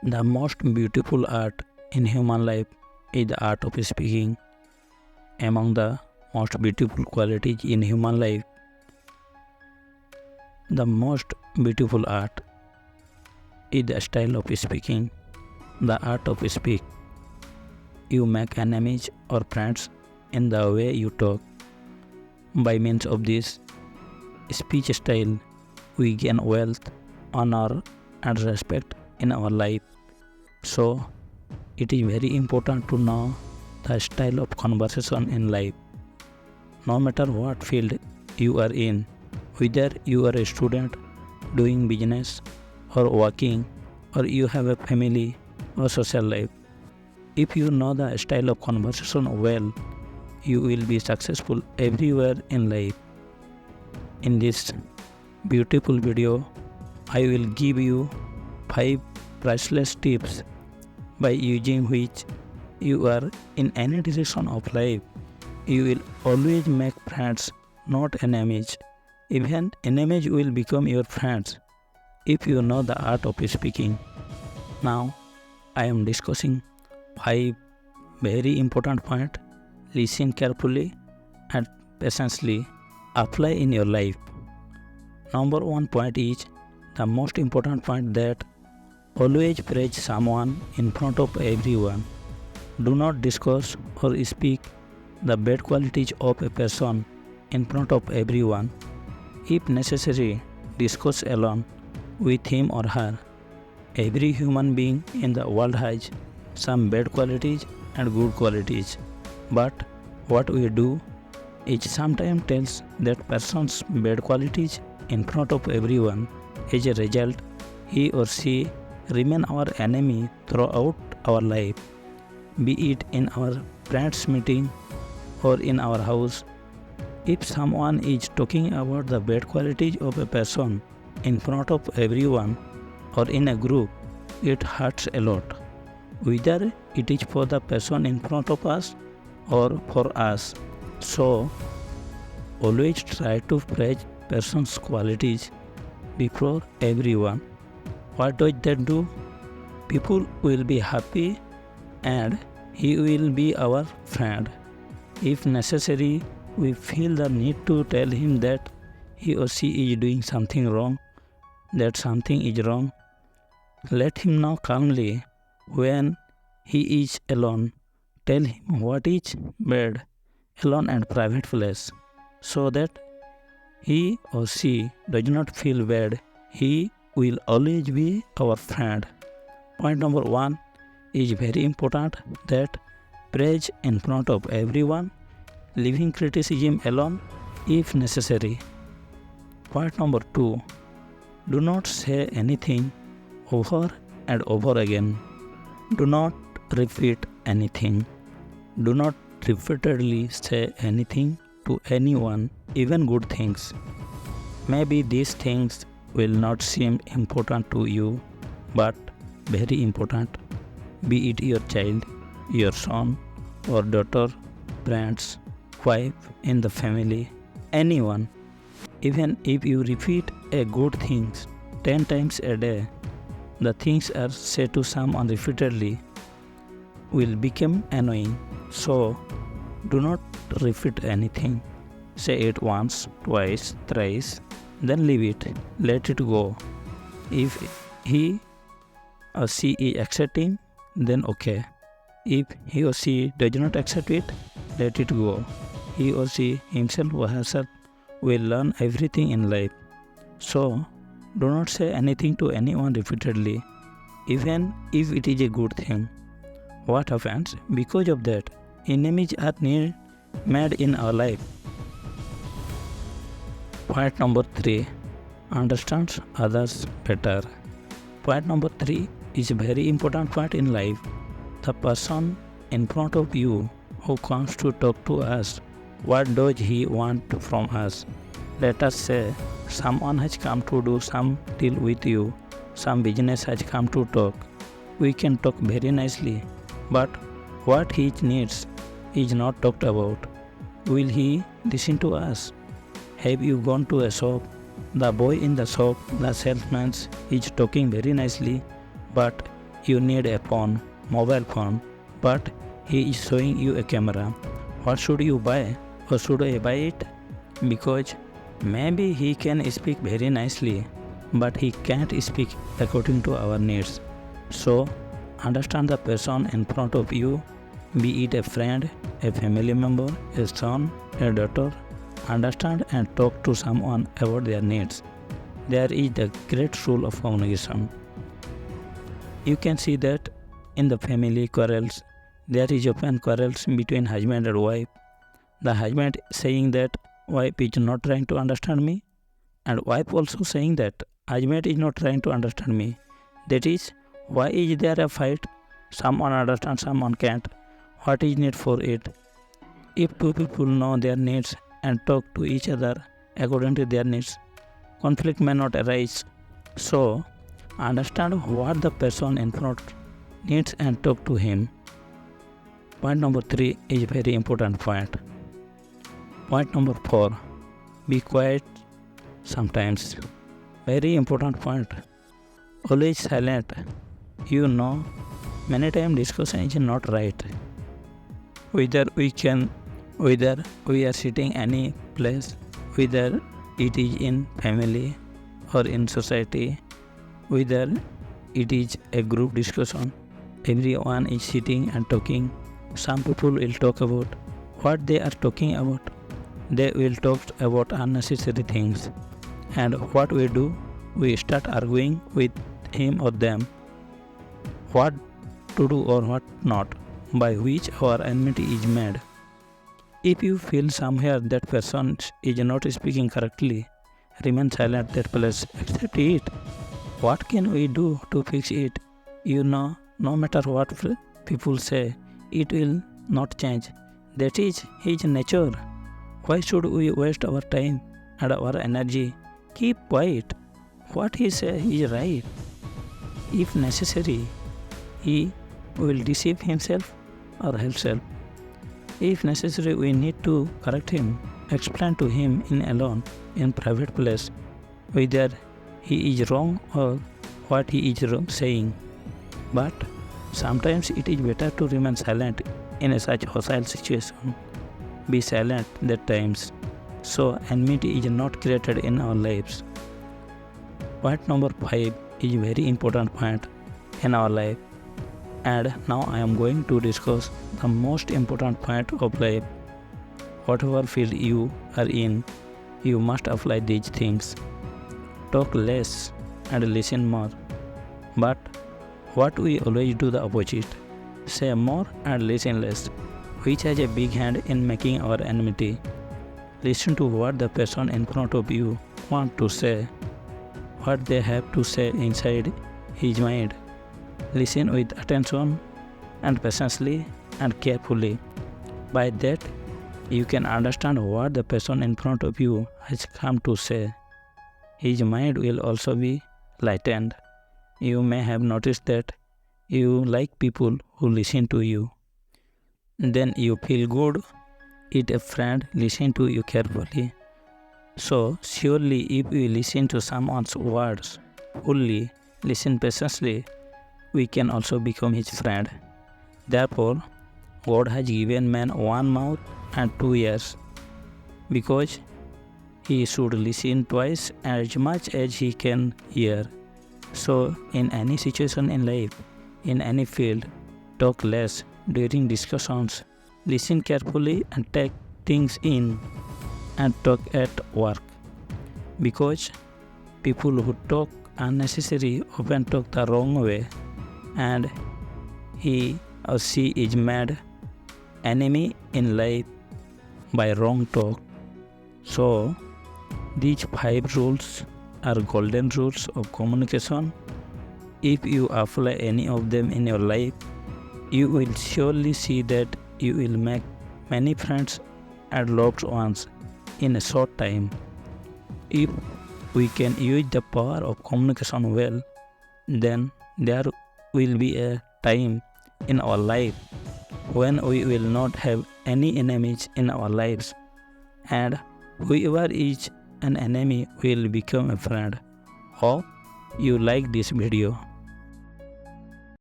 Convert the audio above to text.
The most beautiful art in human life is the art of speaking. Among the most beautiful qualities in human life, the most beautiful art is the style of speaking, the art of speak. You make enemies or friends in the way you talk. By means of this speech style, we gain wealth, honor, and respect in our life. So, it is very important to know the style of conversation in life. No matter what field you are in, whether you are a student doing business or working, or you have a family or social life, if you know the style of conversation well, you will be successful everywhere in life. In this beautiful video, I will give you 5 priceless tips by using which you are in any direction of life. You will always make friends, not enemies. Even enemies will become your friends if you know the art of speaking. Now, I am discussing 5 very important points. Listen carefully and patiently apply in your life. Number 1 point is the most important point, that always praise someone in front of everyone. Do not discuss or speak the bad qualities of a person in front of everyone. If necessary, discuss alone with him or her. Every human being in the world has some bad qualities and good qualities. But what we do is sometimes tells that person's bad qualities in front of everyone. As a result, he or she remain our enemy throughout our life, be it in our friends meeting or in our house. If someone is talking about the bad qualities of a person in front of everyone or in a group, it hurts a lot, whether it is for the person in front of us or for us. So, always try to praise person's qualities before everyone. What does that do? People will be happy and he will be our friend. If necessary, we feel the need to tell him that he or she is doing something wrong, that something is wrong. Let him know calmly when he is alone. Tell him what is bad, alone and private place, so that he or she does not feel bad. He will always be our friend. Point number 1 is very important, that praise in front of everyone, leaving criticism alone if necessary. Point number 2, do not say anything over and over again. Do not repeat anything. Do not repeatedly say anything to anyone, even good things. Maybe these things will not seem important to you, but very important. Be it your child, your son or daughter, friends, wife in the family, anyone. Even if you repeat a good things 10 times a day, the things are said to someone repeatedly will become annoying. So, do not repeat anything. Say it once, twice, thrice, then leave it. Let it go. If he or she is accepting, then okay. If he or she does not accept it, let it go. He or she himself or herself will learn everything in life. So, do not say anything to anyone repeatedly, even if it is a good thing. What happens? Because of that, enemies are made in our life. Point number 3, understand others better. Point number 3 is a very important point in life. The person in front of you who comes to talk to us, what does he want from us? Let us say someone has come to do some deal with you, some business has come to talk. We can talk very nicely, but what he needs is not talked about. Will he listen to us? Have you gone to a shop? The boy in the shop, the salesman, is talking very nicely, but you need a phone, mobile phone, but he is showing you a camera. What should you buy? Or should I buy it? Because maybe he can speak very nicely, but he can't speak according to our needs. So, understand the person in front of you, be it a friend, a family member, a son, a daughter. Understand and talk to someone about their needs. There is the great rule of communication. You can see that in the family quarrels, there is often quarrels between husband and wife. The husband saying that wife is not trying to understand me, and wife also saying that husband is not trying to understand me. That is, why is there a fight? Someone understands, someone can't. What is need for it? If two people know their needs and talk to each other according to their needs, conflict may not arise. So, understand what the person in front needs and talk to him. Point number 3 is very important point. Point number 4, be quiet sometimes. Very important point. Always silent. You know, many times discussion is not right. Whether we are sitting any place, whether it is in family or in society, whether it is a group discussion, everyone is sitting and talking. Some people will talk about what they are talking about. They will talk about unnecessary things. And what we do, we start arguing with him or them. What to do or what not, by which our enmity is made. If you feel somewhere that person is not speaking correctly, remain silent that place, accept it. What can we do to fix it? You know, no matter what people say, it will not change. That is his nature. Why should we waste our time and our energy? Keep quiet. What he says is right. If necessary, he will deceive himself or herself. If necessary, we need to correct him, explain to him in alone, in private place, whether he is wrong or what he is saying. But sometimes it is better to remain silent in a such hostile situation. Be silent at times, so enmity is not created in our lives. Point number 5 is very important point in our life. And now I am going to discuss the most important point of life. Whatever field you are in, you must apply these things. Talk less and listen more. But what we always do the opposite. Say more and listen less, which has a big hand in making our enmity. Listen to what the person in front of you want to say, what they have to say inside his mind. Listen with attention and patiently and carefully. By that, you can understand what the person in front of you has come to say. His mind will also be lightened. You may have noticed that you like people who listen to you. Then you feel good if a friend listens to you carefully. So surely if we listen to someone's words fully, listen patiently, we can also become his friend. Therefore, God has given man one mouth and 2 ears, because he should listen twice as much as he can hear. So, in any situation in life, in any field, talk less during discussions, listen carefully and take things in, and talk at work. Because people who talk unnecessary often talk the wrong way, and he or she is made enemy in life by wrong talk. So, these 5 rules are golden rules of communication. If you apply any of them in your life, you will surely see that you will make many friends and loved ones in a short time. If we can use the power of communication well, then there will be a time in our life when we will not have any enemies in our lives, and whoever is an enemy will become a friend. Hope you like this video.